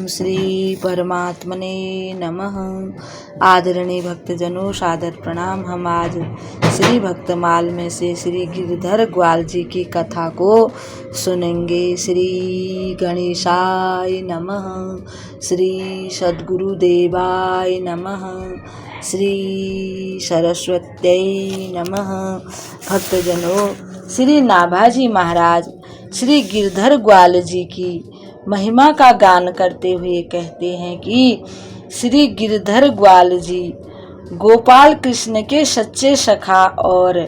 श्री परमात्मने नमः। आदरणीय भक्तजनों, सादर प्रणाम। हम आज श्री भक्तमाल में से श्री गिरधर ग्वाल जी की कथा को सुनेंगे। श्री गणेशाय नमः, श्री सद्गुरुदेवाय नमः, श्री सरस्वत्यै नमः। भक्तजनों, श्री नाभाजी महाराज श्री गिरधर ग्वाल जी की महिमा का गान करते हुए कहते हैं कि श्री गिरधर ग्वाल जी गोपाल कृष्ण के सच्चे सखा और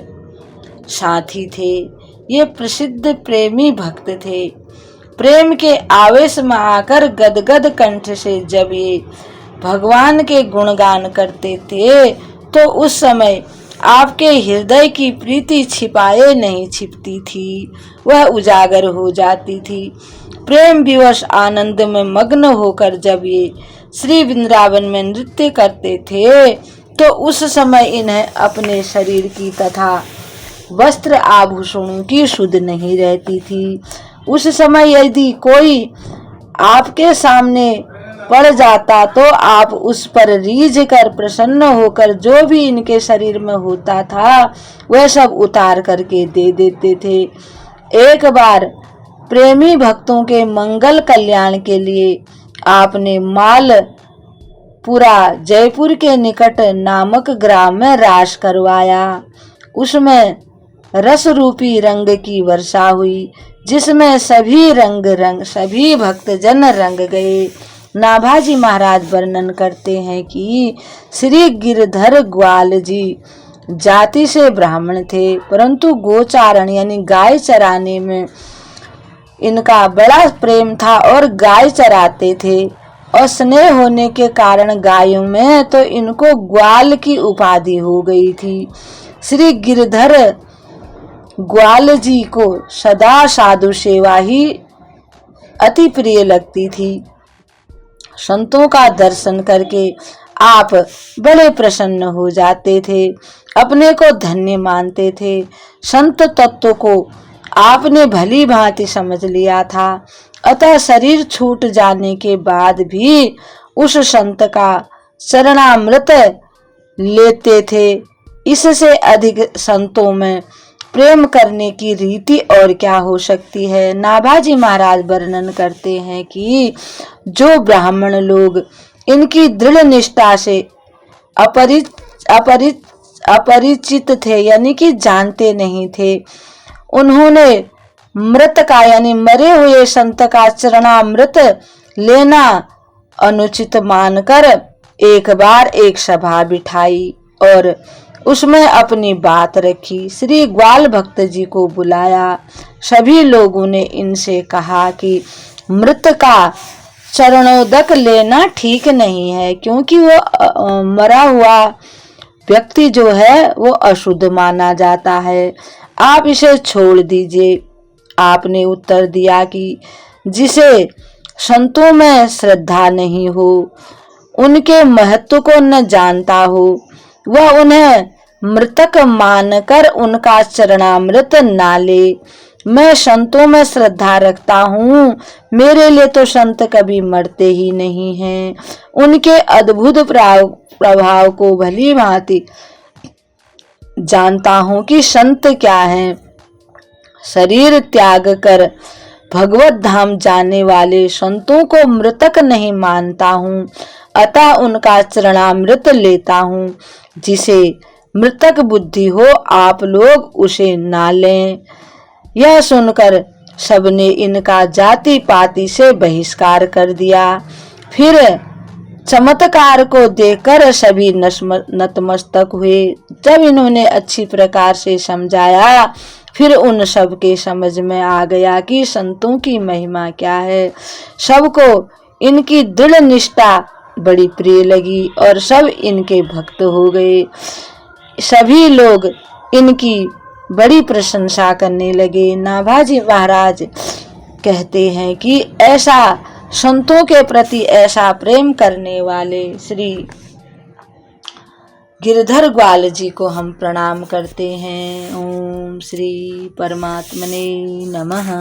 साथी थे। ये प्रसिद्ध प्रेमी भक्त थे। प्रेम के आवेश में आकर गदगद कंठ से जब ये भगवान के गुणगान करते थे तो उस समय आपके हृदय की प्रीति छिपाए नहीं छिपती थी, वह उजागर हो जाती थी। प्रेम विवश आनंद में मग्न होकर जब ये श्री वृंदावन में नृत्य करते थे तो उस समय इन्हें अपने शरीर की तथा वस्त्र आभूषणों की सुध नहीं रहती थी। उस समय यदि कोई आपके सामने पड़ जाता तो आप उस पर रीझ कर प्रसन्न होकर जो भी इनके शरीर में होता था वह सब उतार करके दे देते थे। एक बार प्रेमी भक्तों के मंगल कल्याण के लिए आपने मालपुरा जयपुर के निकट नामक ग्राम में रास करवाया। उसमें रस रूपी रंग की वर्षा हुई, जिसमें सभी भक्तजन रंग गए। नाभाजी महाराज वर्णन करते हैं कि श्री गिरधर ग्वाल जी जाति से ब्राह्मण थे, परंतु गोचारण यानी गाय चराने में इनका बड़ा प्रेम था और गाय चराते थे। और स्नेह होने के कारण गायों में तो इनको ग्वाल की उपाधि हो गई थी। श्री गिरधर ग्वाल जी को सदा साधु सेवा ही अति प्रिय लगती थी। संतों का दर्शन करके आप बड़े प्रसन्न हो जाते थे, अपने को धन्य मानते थे। संत तत्व को आपने भली भांति समझ लिया था, अतः शरीर छूट जाने के बाद भी उस संत का चरणामृत लेते थे। इससे अधिक संतों में प्रेम करने की रीति और क्या हो सकती है। नाभाजी महाराज वर्णन करते हैं कि जो ब्राह्मण लोग इनकी दृढ़ निष्ठा से अपरिचित थे यानी कि जानते नहीं थे, उन्होंने मृत का यानी मरे हुए संत का चरणामृत लेना अनुचित मानकर एक बार एक सभा बिठाई और उसमें अपनी बात रखी। श्री ग्वाल भक्त जी को बुलाया। सभी लोगों ने इनसे कहा कि मृत का चरणोदक लेना ठीक नहीं है, क्योंकि वो मरा हुआ व्यक्ति जो है वो अशुद्ध माना जाता है, आप इसे छोड़ दीजिए। आपने उत्तर दिया कि जिसे संतों में श्रद्धा नहीं हो, उनके महत्व को न जानता हो, वह उन्हें मृतक मानकर उनका चरणामृत ना ले। मैं संतों में श्रद्धा रखता हूँ, मेरे लिए तो संत कभी मरते ही नहीं हैं। उनके अद्भुत प्रभाव को भली भांति जानता हूँ कि संत क्या है। शरीर त्याग कर भगवत धाम जाने वाले संतों को मृतक नहीं मानता हूँ, अतः उनका चरणामृत लेता हूँ। जिसे मृतक बुद्धि हो आप लोग उसे ना लें। यह सुनकर सबने इनका जाति पाति से बहिष्कार कर दिया। फिर चमत्कार को देखकर सभी नतमस्तक हुए। जब इन्होंने अच्छी प्रकार से समझाया फिर उन सब के समझ में आ गया कि संतों की महिमा क्या है। सबको इनकी दृढ़ निष्ठा बड़ी प्रिय लगी और सब इनके भक्त हो गए। सभी लोग इनकी बड़ी प्रशंसा करने लगे। नाभाजी महाराज कहते हैं कि ऐसा संतों के प्रति ऐसा प्रेम करने वाले श्री गिरधर ग्वाल जी को हम प्रणाम करते हैं। ओम श्री परमात्मने नमः।